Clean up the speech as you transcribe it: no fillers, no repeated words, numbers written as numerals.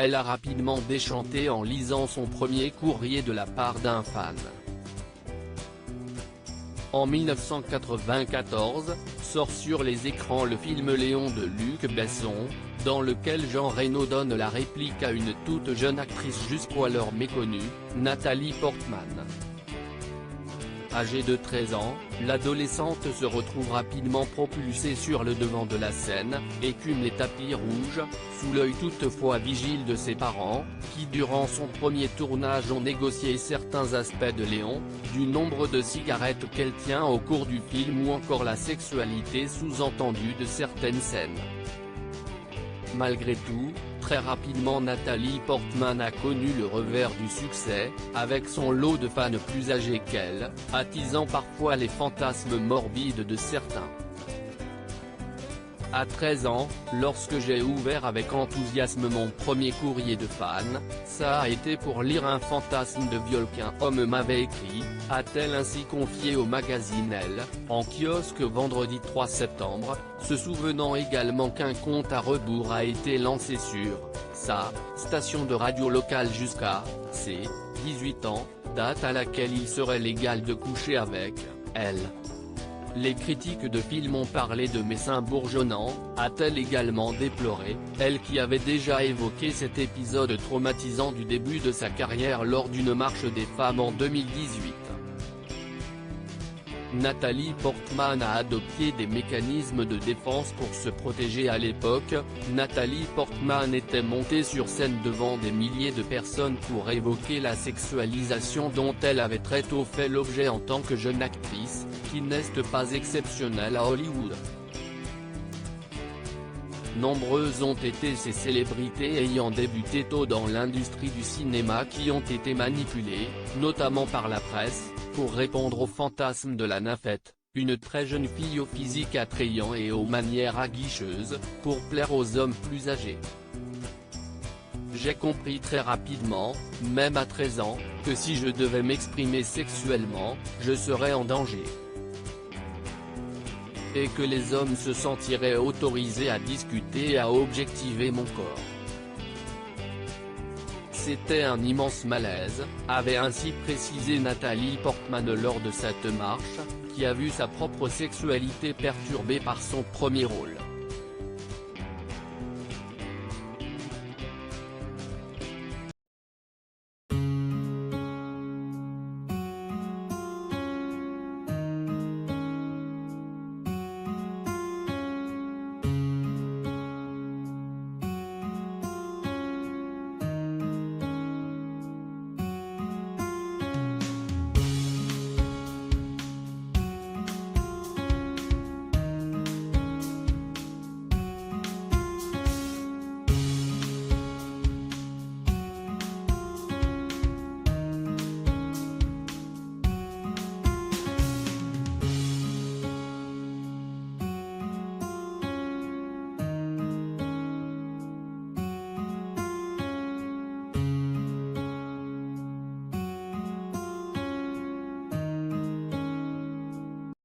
elle a rapidement déchanté en lisant son premier courrier de la part d'un fan. En 1994, sort sur les écrans le film Léon de Luc Besson, dans lequel Jean Reno donne la réplique à une toute jeune actrice jusqu'alors méconnue, Nathalie Portman. Âgée de 13 ans, l'adolescente se retrouve rapidement propulsée sur le devant de la scène, écume les tapis rouges, sous l'œil toutefois vigile de ses parents, qui durant son premier tournage ont négocié certains aspects de Léon, du nombre de cigarettes qu'elle tient au cours du film ou encore la sexualité sous-entendue de certaines scènes. Malgré tout, très rapidement Nathalie Portman a connu le revers du succès, avec son lot de fans plus âgés qu'elle, attisant parfois les fantasmes morbides de certains. À 13 ans, lorsque j'ai ouvert avec enthousiasme mon premier courrier de fan, ça a été pour lire un fantasme de viol qu'un homme m'avait écrit, a-t-elle ainsi confié au magazine Elle, en kiosque vendredi 3 septembre, se souvenant également qu'un compte à rebours a été lancé sur sa station de radio locale jusqu'à ses 18 ans, date à laquelle il serait légal de coucher avec elle. Les critiques de film ont parlé de mes seins bourgeonnants, a-t-elle également déploré, elle qui avait déjà évoqué cet épisode traumatisant du début de sa carrière lors d'une marche des femmes en 2018. Nathalie Portman a adopté des mécanismes de défense pour se protéger à l'époque. Nathalie Portman était montée sur scène devant des milliers de personnes pour évoquer la sexualisation dont elle avait très tôt fait l'objet en tant que jeune actrice, qui n'est pas exceptionnelle à Hollywood. Nombreuses ont été ces célébrités ayant débuté tôt dans l'industrie du cinéma qui ont été manipulées, notamment par la presse, pour répondre aux fantasmes de la nymphette, une très jeune fille au physique attrayant et aux manières aguicheuses, pour plaire aux hommes plus âgés. J'ai compris très rapidement, même à 13 ans, que si je devais m'exprimer sexuellement, je serais en danger. Et que les hommes se sentiraient autorisés à discuter et à objectiver mon corps. C'était un immense malaise, avait ainsi précisé Nathalie Portman lors de cette marche, qui a vu sa propre sexualité perturbée par son premier rôle.